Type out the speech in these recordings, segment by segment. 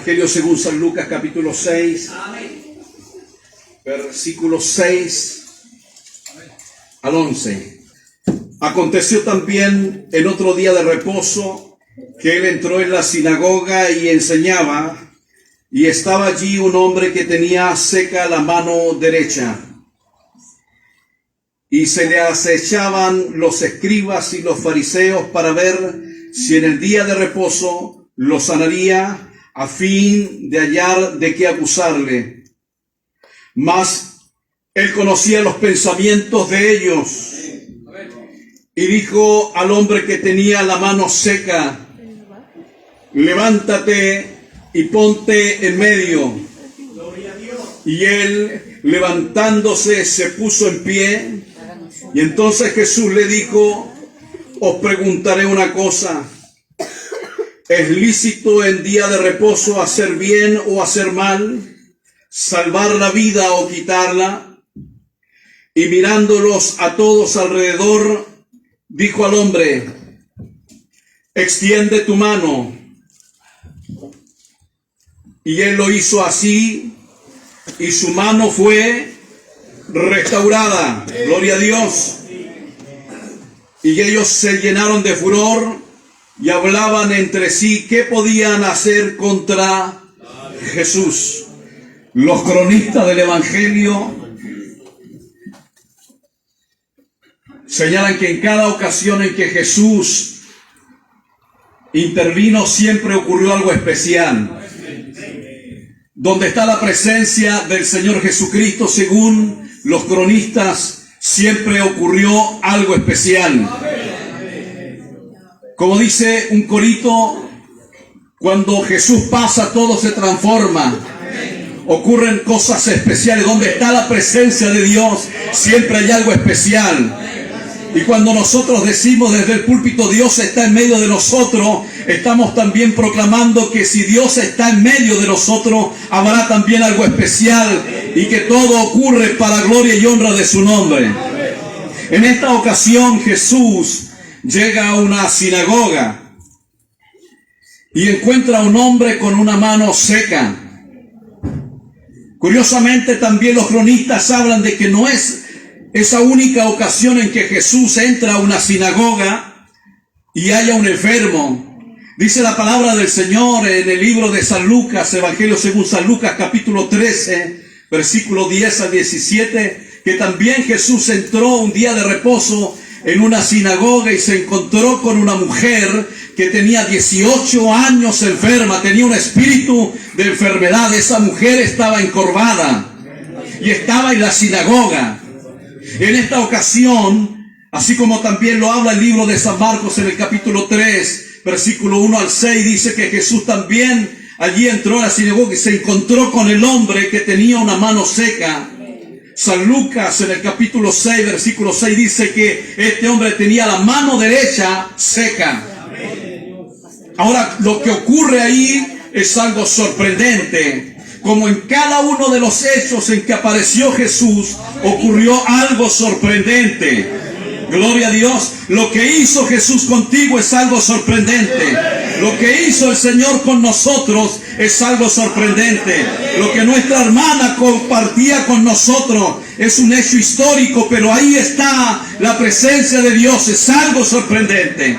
Evangelio según San Lucas, capítulo 6, versículos 6 al 11. Aconteció también en otro día de reposo que él entró en la sinagoga y enseñaba, y estaba allí un hombre que tenía seca la mano derecha. Y se le acechaban los escribas y los fariseos para ver si en el día de reposo lo sanaría, a fin de hallar de qué acusarle. Mas él conocía los pensamientos de ellos, y dijo al hombre que tenía la mano seca: levántate y ponte en medio. Y él, levantándose, se puso en pie. Y entonces Jesús le dijo: os preguntaré una cosa. ¿Es lícito en día de reposo hacer bien o hacer mal? ¿Salvar la vida o quitarla? Y mirándolos a todos alrededor, dijo al hombre: extiende tu mano. Y él lo hizo así, y su mano fue restaurada. Gloria a Dios. Y ellos se llenaron de furor y hablaban entre sí qué podían hacer contra Jesús. Los cronistas del Evangelio señalan que en cada ocasión en que Jesús intervino siempre ocurrió algo especial. Donde está la presencia del Señor Jesucristo, según los cronistas, siempre ocurrió algo especial. Como dice un corito, cuando Jesús pasa todo se transforma. Ocurren cosas especiales. Donde está la presencia de Dios siempre hay algo especial. Y cuando nosotros decimos desde el púlpito Dios está en medio de nosotros, estamos también proclamando que si Dios está en medio de nosotros, habrá también algo especial y que todo ocurre para gloria y honra de su nombre. En esta ocasión Jesús llega a una sinagoga y encuentra a un hombre con una mano seca. Curiosamente también los cronistas hablan de que no es esa única ocasión en que Jesús entra a una sinagoga y haya un enfermo. Dice la palabra del Señor en el libro de San Lucas, Evangelio según San Lucas, capítulo 13, versículo 10 a 17, que también Jesús entró un día de reposo en una sinagoga y se encontró con una mujer que tenía 18 años enferma, tenía un espíritu de enfermedad. Esa mujer estaba encorvada y estaba en la sinagoga. En esta ocasión, así como también lo habla el libro de San Marcos en el capítulo 3, versículo 1 al 6, dice que Jesús también allí entró a la sinagoga y se encontró con el hombre que tenía una mano seca. San Lucas en el capítulo 6, versículo 6 dice que este hombre tenía la mano derecha seca. Ahora, lo que ocurre ahí es algo sorprendente. Como en cada uno de los hechos en que apareció Jesús, ocurrió algo sorprendente. Gloria a Dios. Lo que hizo Jesús contigo es algo sorprendente. Lo que hizo el Señor con nosotros es algo sorprendente. Lo que nuestra hermana compartía con nosotros es un hecho histórico, pero ahí está la presencia de Dios. Es algo sorprendente.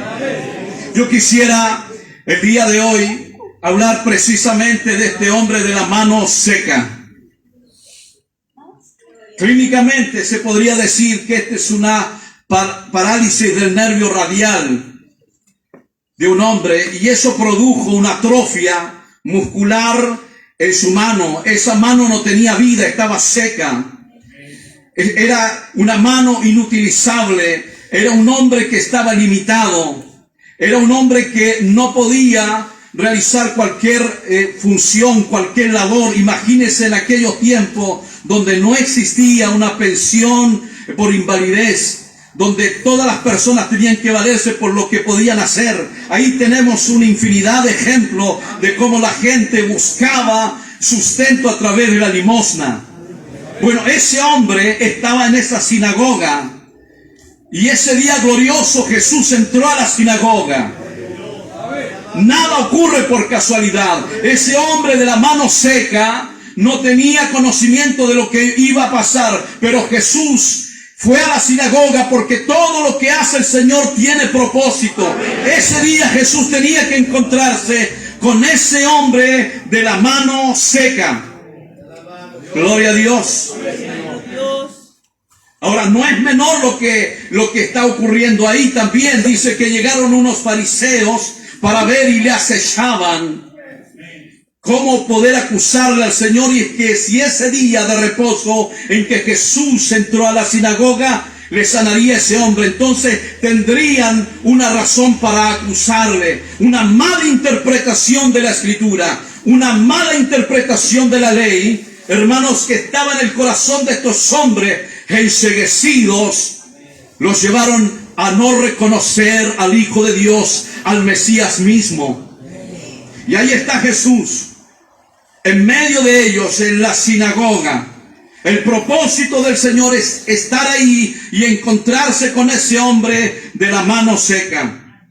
Yo quisiera el día de hoy hablar precisamente de este hombre de la mano seca. Clínicamente se podría decir que esta es una parálisis del nervio radial de un hombre, y eso produjo una atrofia muscular en su mano. Esa mano no tenía vida, estaba seca. Era una mano inutilizable. Era un hombre que estaba limitado. Era un hombre que no podía realizar cualquier función, cualquier labor. Imagínense en aquellos tiempos donde no existía una pensión por invalidez, donde todas las personas tenían que valerse por lo que podían hacer. Ahí tenemos una infinidad de ejemplos de cómo la gente buscaba sustento a través de la limosna. Bueno, ese hombre estaba en esa sinagoga, y ese día glorioso Jesús entró a la sinagoga. Nada ocurre por casualidad. Ese hombre de la mano seca no tenía conocimiento de lo que iba a pasar, pero Jesús fue a la sinagoga porque todo lo que hace el Señor tiene propósito. Ese día Jesús tenía que encontrarse con ese hombre de la mano seca. Gloria a Dios. Ahora, no es menor lo que está ocurriendo ahí. También dice que llegaron unos fariseos para ver y le acechaban cómo poder acusarle al Señor, y es que si ese día de reposo en que Jesús entró a la sinagoga le sanaría ese hombre, entonces tendrían una razón para acusarle. Una mala interpretación de la Escritura, una mala interpretación de la ley, hermanos, que estaba en el corazón de estos hombres enceguecidos, los llevaron a no reconocer al Hijo de Dios, al Mesías mismo. Y ahí está Jesús en medio de ellos, en la sinagoga. El propósito del Señor es estar ahí y encontrarse con ese hombre de la mano seca.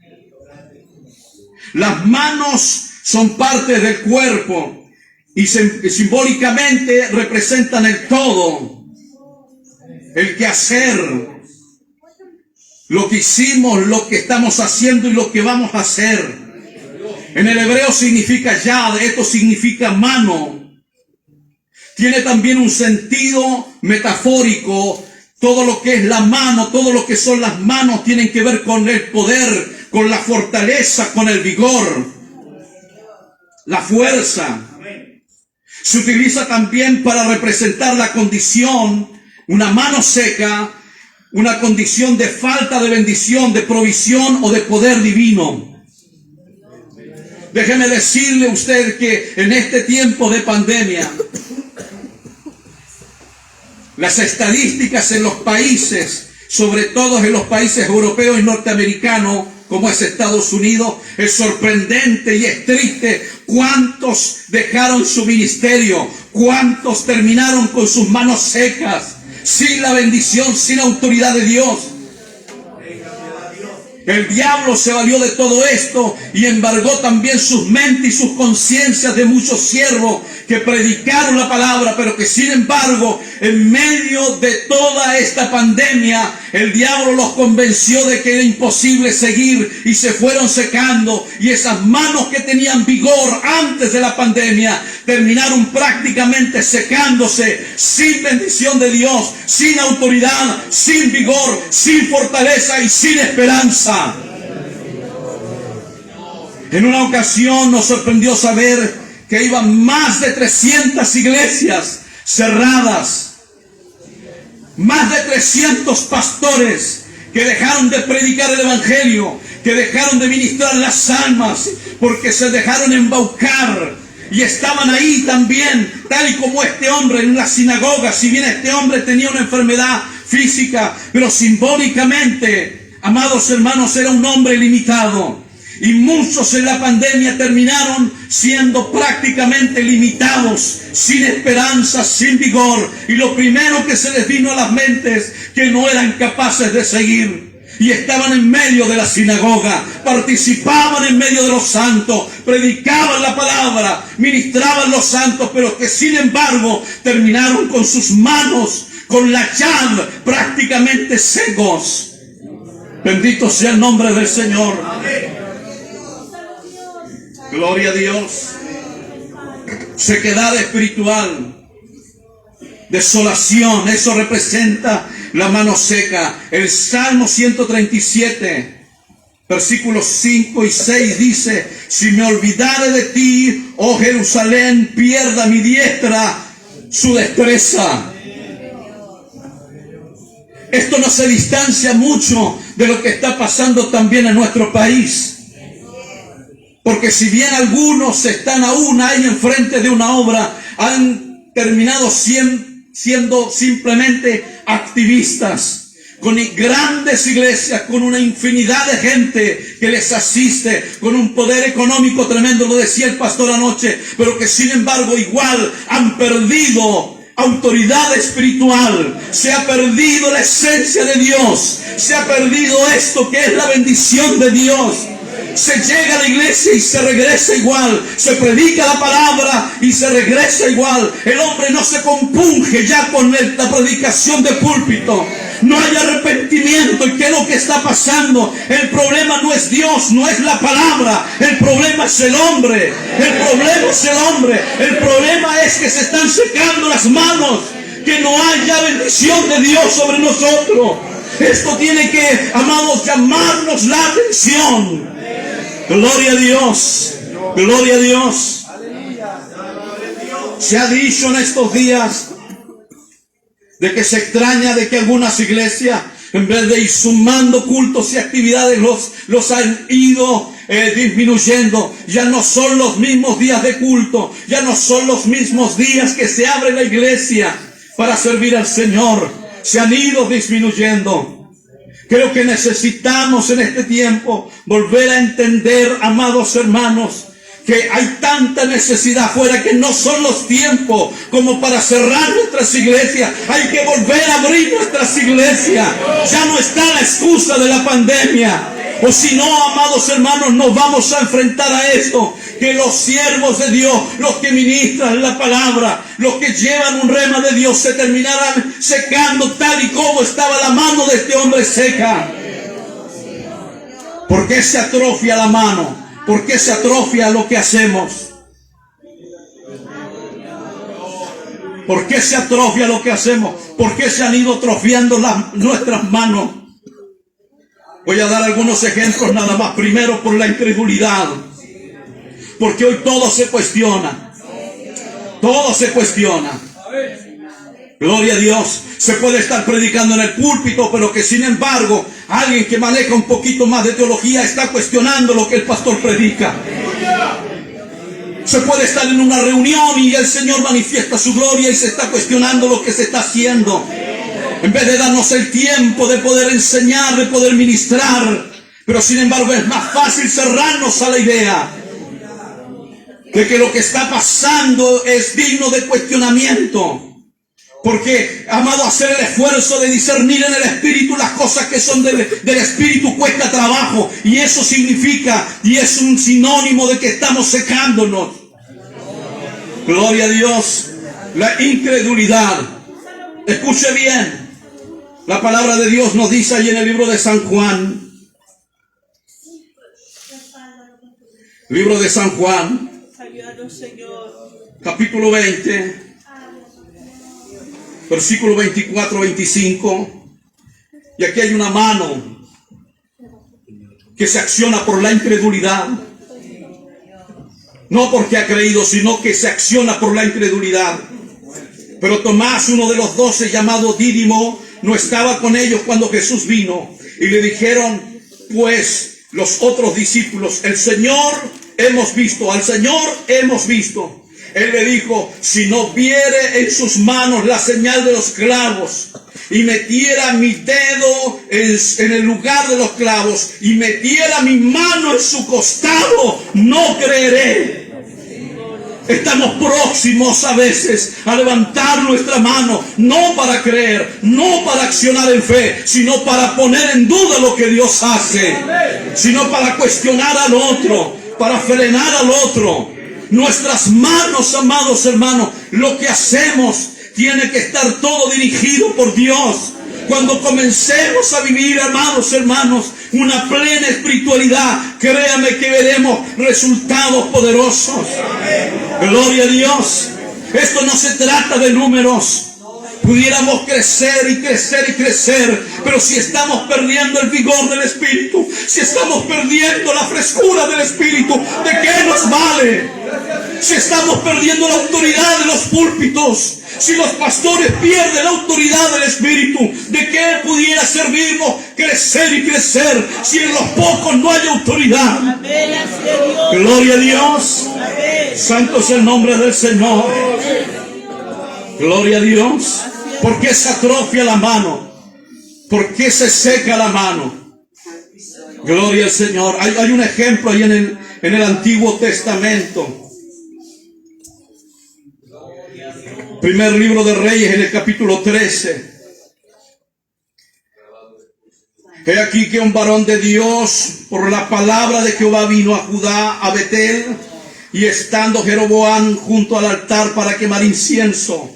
Las manos son parte del cuerpo y simbólicamente representan el todo, el quehacer, lo que hicimos, lo que estamos haciendo y lo que vamos a hacer. En el hebreo significa yad, esto significa mano. Tiene también un sentido metafórico. Todo lo que es la mano, todo lo que son las manos tienen que ver con el poder, con la fortaleza, con el vigor, la fuerza. Se utiliza también para representar la condición, una mano seca, una condición de falta de bendición, de provisión o de poder divino. Déjeme decirle a usted que en este tiempo de pandemia, las estadísticas en los países, sobre todo en los países europeos y norteamericanos, como es Estados Unidos, es sorprendente y es triste cuántos dejaron su ministerio, cuántos terminaron con sus manos secas, sin la bendición, sin la autoridad de Dios. El diablo se valió de todo esto y embargó también sus mentes y sus conciencias de muchos siervos que predicaron la palabra, pero que sin embargo, en medio de toda esta pandemia, el diablo los convenció de que era imposible seguir y se fueron secando, y esas manos que tenían vigor antes de la pandemia terminaron prácticamente secándose, sin bendición de Dios, sin autoridad, sin vigor, sin fortaleza y sin esperanza. En una ocasión nos sorprendió saber que iban más de 300 iglesias cerradas, más de 300 pastores que dejaron de predicar el evangelio, que dejaron de ministrar las almas, porque se dejaron embaucar y estaban ahí también, tal y como este hombre en la sinagoga. Si bien este hombre tenía una enfermedad física, pero simbólicamente, amados hermanos, era un hombre limitado. Y muchos en la pandemia terminaron siendo prácticamente limitados, sin esperanza, sin vigor. Y lo primero que se les vino a las mentes, que no eran capaces de seguir. Y estaban en medio de la sinagoga, participaban en medio de los santos, predicaban la palabra, ministraban los santos, pero que sin embargo terminaron con sus manos, con la yad, prácticamente secos. Bendito sea el nombre del Señor. Amén. Gloria a Dios. Sequedad espiritual, desolación, eso representa la mano seca. El Salmo 137, versículos 5 y 6 dice: si me olvidare de ti, oh Jerusalén, pierda mi diestra su destreza. Esto no se distancia mucho de lo que está pasando también en nuestro país. Porque si bien algunos están aún ahí enfrente de una obra, han terminado siendo simplemente activistas, con grandes iglesias, con una infinidad de gente que les asiste, con un poder económico tremendo, lo decía el pastor anoche, pero que sin embargo igual han perdido autoridad espiritual, se ha perdido la esencia de Dios, se ha perdido esto que es la bendición de Dios. Se llega a la iglesia y se regresa igual. Se predica la palabra y se regresa igual. El hombre no se compunge ya con la predicación de púlpito. No hay arrepentimiento. ¿Y qué es lo que está pasando? El problema no es Dios, no es la palabra. El problema es el hombre. El problema es el hombre. El problema es que se están secando las manos. Que no haya bendición de Dios sobre nosotros. Esto tiene que, amados, llamarnos la atención. Gloria a Dios. Gloria a Dios. Se ha dicho en estos días de que se extraña de que algunas iglesias, en vez de ir sumando cultos y actividades, los han ido disminuyendo. Ya no son los mismos días de culto. Ya no son los mismos días que se abre la iglesia para servir al Señor. Se han ido disminuyendo. Creo que necesitamos en este tiempo volver a entender, amados hermanos, que hay tanta necesidad afuera que no son los tiempos como para cerrar nuestras iglesias. Hay que volver a abrir nuestras iglesias. Ya no está la excusa de la pandemia. O si no, amados hermanos, nos vamos a enfrentar a esto. Que los siervos de Dios, los que ministran la palabra, los que llevan un rema de Dios, se terminarán secando tal y como estaba la mano de este hombre seca. ¿Por qué se atrofia la mano? ¿Por qué se atrofia lo que hacemos? ¿Por qué se atrofia lo que hacemos? ¿Por qué se han ido atrofiando nuestras manos? Voy a dar algunos ejemplos nada más. Primero, por la incredulidad. Porque hoy todo se cuestiona. Todo se cuestiona. Gloria a Dios. Se puede estar predicando en el púlpito, pero que sin embargo alguien que maneja un poquito más de teología está cuestionando lo que el pastor predica. Se puede estar en una reunión y el Señor manifiesta su gloria y se está cuestionando lo que se está haciendo. En vez de darnos el tiempo de poder enseñar, de poder ministrar. Pero sin embargo es más fácil cerrarnos a la idea de que lo que está pasando es digno de cuestionamiento. Porque, amado, hacer el esfuerzo de discernir en el Espíritu las cosas que son del Espíritu cuesta trabajo. Y eso significa, y es un sinónimo de que estamos secándonos. Gloria a Dios. La incredulidad. Escuche bien. La palabra de Dios nos dice ahí en el libro de San Juan. Libro de San Juan. Capítulo 20. Versículo 24-25. Y aquí hay una mano que se acciona por la incredulidad. No porque ha creído, sino que se acciona por la incredulidad. Pero Tomás, uno de los 12, llamado Dídimo, no estaba con ellos cuando Jesús vino. Y le dijeron, pues, los otros discípulos, el Señor hemos visto, al Señor hemos visto. Él le dijo, si no viere en sus manos la señal de los clavos, y metiera mi dedo en el lugar de los clavos, y metiera mi mano en su costado, no creeré. Estamos próximos a veces a levantar nuestra mano, no para creer, no para accionar en fe, sino para poner en duda lo que Dios hace, sino para cuestionar al otro, para frenar al otro. Nuestras manos, amados hermanos, lo que hacemos tiene que estar todo dirigido por Dios. Cuando comencemos a vivir, amados hermanos, una plena espiritualidad, créame que veremos resultados poderosos. Gloria a Dios. Esto no se trata de números. Pudiéramos crecer y crecer y crecer, pero si estamos perdiendo el vigor del Espíritu, si estamos perdiendo la frescura del Espíritu, ¿de qué nos vale? Si estamos perdiendo la autoridad de los púlpitos, si los pastores pierden la autoridad del Espíritu, ¿de qué pudiera servirnos crecer y crecer si en los pocos no hay autoridad? Gloria a Dios. Santo es el nombre del Señor. Gloria a Dios. ¿Por qué se atrofia la mano? ¿Por qué se seca la mano? Gloria al Señor. Hay un ejemplo ahí en el Antiguo Testamento. Primer libro de Reyes, en el capítulo 13. He aquí que un varón de Dios, por la palabra de Jehová, vino a Judá, a Betel, y estando Jeroboam junto al altar para quemar incienso,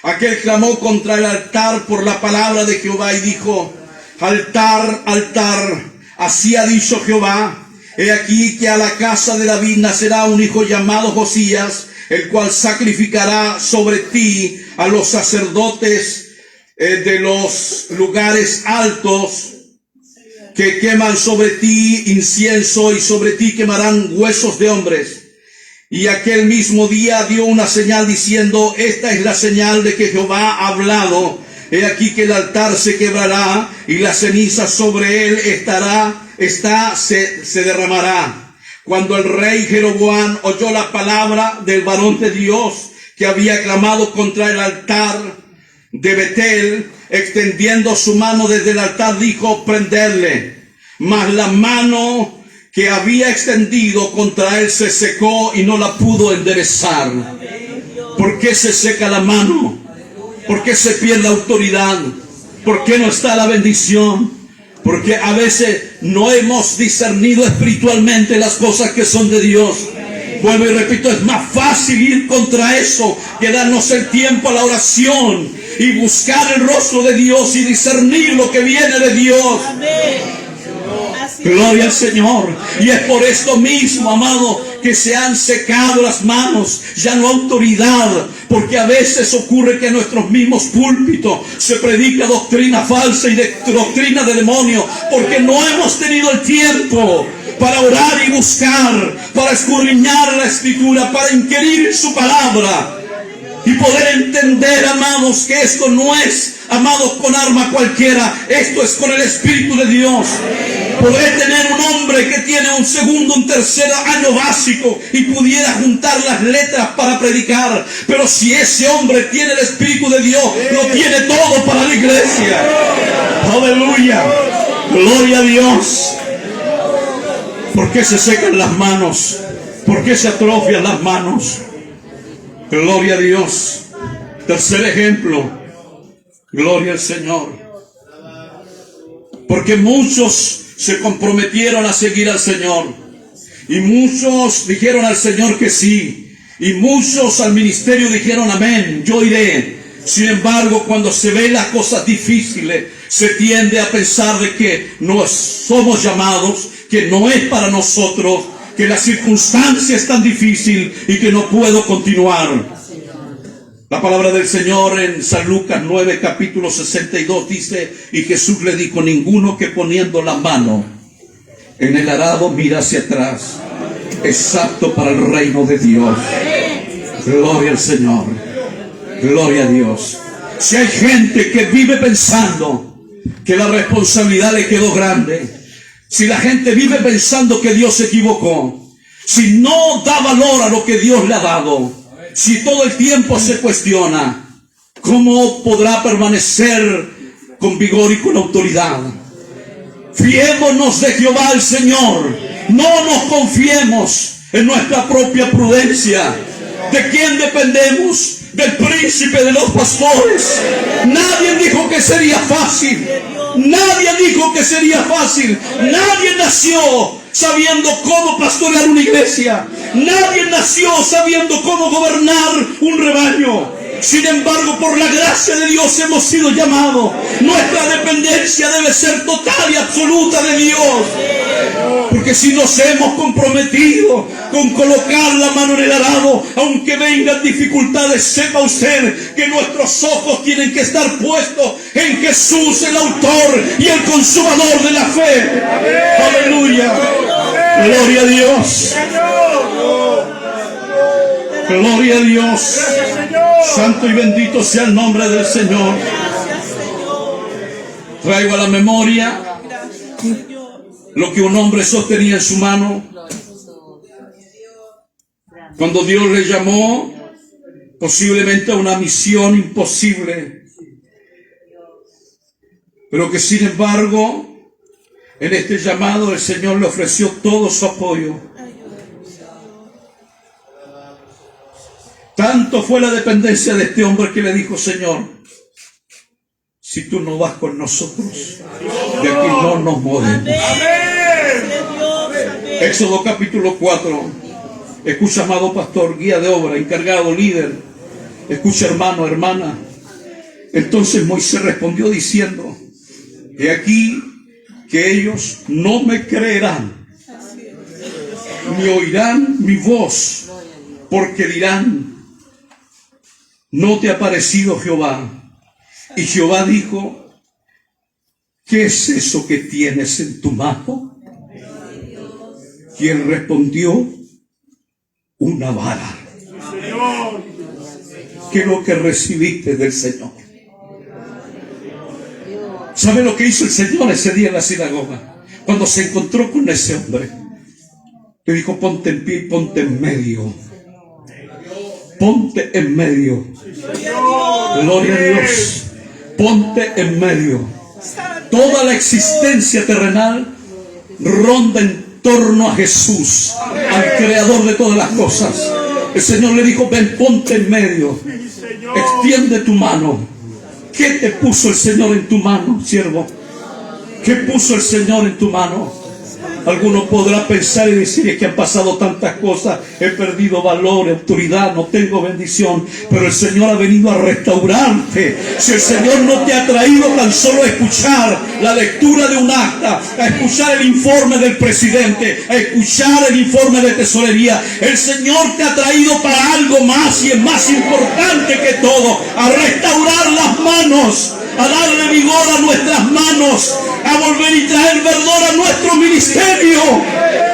aquel clamó contra el altar por la palabra de Jehová y dijo: altar, altar, así ha dicho Jehová, he aquí que a la casa de David nacerá un hijo llamado Josías, el cual sacrificará sobre ti a los sacerdotes de los lugares altos, que queman sobre ti incienso, y sobre ti quemarán huesos de hombres. Y aquel mismo día dio una señal diciendo: esta es la señal de que Jehová ha hablado. He aquí que el altar se quebrará y la ceniza sobre él se derramará. Cuando el rey Jeroboam oyó la palabra del varón de Dios que había clamado contra el altar de Betel, extendiendo su mano desde el altar, dijo: prenderle. Mas la mano que había extendido contra él se secó y no la pudo enderezar. ¿Por qué se seca la mano? ¿Por qué se pierde la autoridad? ¿Por qué no está la bendición? Porque a veces no hemos discernido espiritualmente las cosas que son de Dios. Vuelvo y repito, es más fácil ir contra eso que darnos el tiempo a la oración y buscar el rostro de Dios y discernir lo que viene de Dios. Gloria al Señor. Y es por esto mismo, amado, que se han secado las manos, ya no autoridad, porque a veces ocurre que en nuestros mismos púlpitos se predica doctrina falsa y doctrina de demonio, porque no hemos tenido el tiempo para orar y buscar, para escudriñar la Escritura, para inquirir su palabra y poder entender, amados, que esto no es, amados, con arma cualquiera, esto es con el Espíritu de Dios. Poder tener un hombre que tiene un segundo, un tercer año básico y pudiera juntar las letras para predicar, pero si ese hombre tiene el Espíritu de Dios, lo tiene todo para la iglesia. Aleluya, gloria a Dios. ¿Por qué se secan las manos? ¿Por qué se atrofian las manos? Gloria a Dios. Tercer ejemplo, gloria al Señor. Porque muchos se comprometieron a seguir al Señor, y muchos dijeron al Señor que sí, y muchos al ministerio dijeron amén, yo iré. Sin embargo, cuando se ven las cosas difíciles, se tiende a pensar de que no somos llamados, que no es para nosotros, que la circunstancia es tan difícil y que no puedo continuar. La palabra del Señor en San Lucas 9, capítulo 62 dice: y Jesús le dijo: ninguno que poniendo la mano en el arado mira hacia atrás es apto para el reino de Dios. Gloria al Señor, gloria a Dios. Si hay gente que vive pensando que la responsabilidad le quedó grande, si la gente vive pensando que Dios se equivocó, si no da valor a lo que Dios le ha dado, si todo el tiempo se cuestiona, ¿cómo podrá permanecer con vigor y con autoridad? Fiémonos de Jehová el Señor. No nos confiemos en nuestra propia prudencia. ¿De quién dependemos? Del príncipe de los pastores. Nadie dijo que sería fácil. Nadie dijo que sería fácil. Nadie nació sabiendo cómo pastorear una iglesia. Nadie nació sabiendo cómo gobernar un rebaño. Sin embargo, por la gracia de Dios hemos sido llamados. Nuestra dependencia debe ser total y absoluta de Dios. Porque si nos hemos comprometido con colocar la mano en el arado, aunque vengan dificultades, sepa usted que nuestros ojos tienen que estar puestos en Jesús, el autor y el consumador de la fe. Aleluya. Gloria a Dios. Gloria a Dios. Santo y bendito sea el nombre del Señor. Traigo a la memoria lo que un hombre sostenía en su mano cuando Dios le llamó posiblemente a una misión imposible, pero que sin embargo en este llamado el Señor le ofreció todo su apoyo. Tanto fue la dependencia de este hombre que le dijo: Señor, si tú no vas con nosotros, de aquí no nos movemos. Éxodo capítulo 4. Escucha, amado pastor, guía de obra, encargado, líder. Escucha, hermano, hermana. Entonces Moisés respondió diciendo: he aquí que ellos no me creerán, ni oirán mi voz, porque dirán: no te ha parecido Jehová. Y Jehová dijo: ¿qué es eso que tienes en tu mano? Y él respondió: una vara. ¿Qué es lo que recibiste del Señor? ¿Sabe lo que hizo el Señor ese día en la sinagoga? Cuando se encontró con ese hombre, le dijo: ponte en pie y ponte en medio. Ponte en medio. Gloria a Dios. Ponte en medio. Toda la existencia terrenal ronda en torno a Jesús, al creador de todas las cosas. El Señor le dijo: ven, ponte en medio. Extiende tu mano. ¿Qué te puso el Señor en tu mano, siervo? ¿Qué puso el Señor en tu mano? Alguno podrá pensar y decir: es que han pasado tantas cosas, he perdido valor, autoridad, no tengo bendición. Pero el Señor ha venido a restaurarte. Si el Señor no te ha traído tan solo a escuchar la lectura de un acta, a escuchar el informe del presidente, a escuchar el informe de tesorería, el Señor te ha traído para algo más, y es más importante que todo: a restaurar las manos, a darle vigor a nuestras manos, a volver y traer verdor a nuestro ministerio,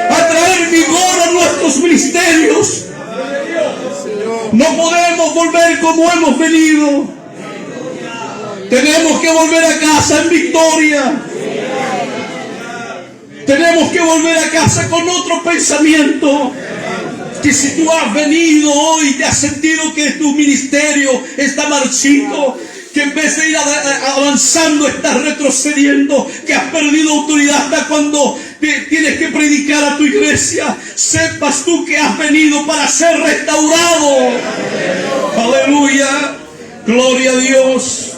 a traer vigor a nuestros ministerios. No podemos volver como hemos venido. Tenemos que volver a casa en victoria. Tenemos que volver a casa con otro pensamiento. Que si tú has venido hoy y te has sentido que tu ministerio está marchito, que en vez de ir avanzando estás retrocediendo, que has perdido autoridad hasta cuando tienes que predicar a tu iglesia, sepas tú que has venido para ser restaurado. Aleluya, gloria a Dios.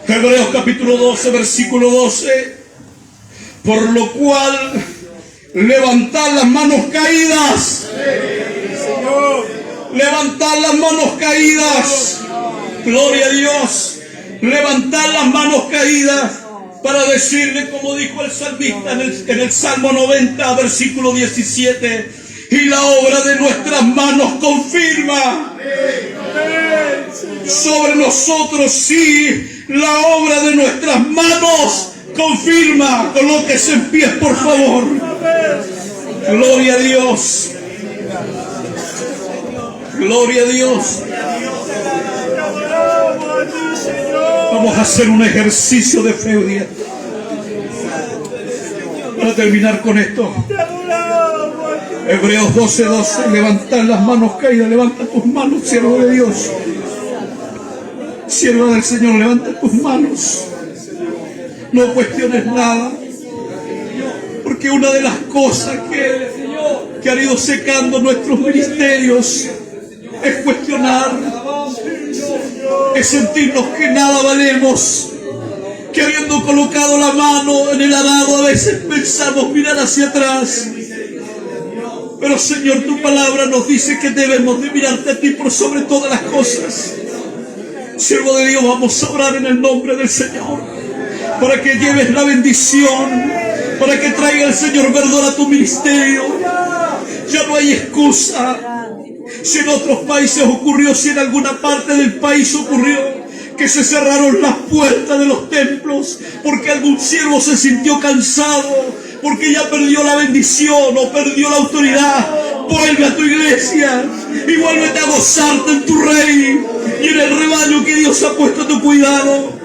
Hebreos capítulo 12, versículo 12. Por lo cual, levantad las manos caídas. Levantad las manos caídas. Gloria a Dios. Levantar las manos caídas para decirle, como dijo el salmista en el Salmo 90, versículo 17: y la obra de nuestras manos confirma sobre nosotros. Sí, la obra de nuestras manos confirma. Colóquese en pie, por favor. Gloria a Dios. Gloria a Dios. Vamos a hacer un ejercicio de fe hoy día. Para terminar con esto, Hebreos 12:12. Levantar las manos caídas. Levanta tus manos, siervo de Dios. Sierva del Señor, levanta tus manos. No cuestiones nada. Porque una de las cosas que han ido secando nuestros ministerios es cuestionar, es sentirnos que nada valemos, que habiendo colocado la mano en el arado a veces pensamos mirar hacia atrás. Pero Señor, tu palabra nos dice que debemos de mirarte a ti por sobre todas las cosas. Siervo de Dios, vamos a orar en el nombre del Señor para que lleves la bendición, para que traiga el Señor verdor a tu ministerio. Ya no hay excusa. Si en otros países ocurrió, si en alguna parte del país ocurrió que se cerraron las puertas de los templos porque algún siervo se sintió cansado, porque ya perdió la bendición o perdió la autoridad, vuelve a tu iglesia y vuélvete a gozarte en tu rey y en el rebaño que Dios ha puesto a tu cuidado.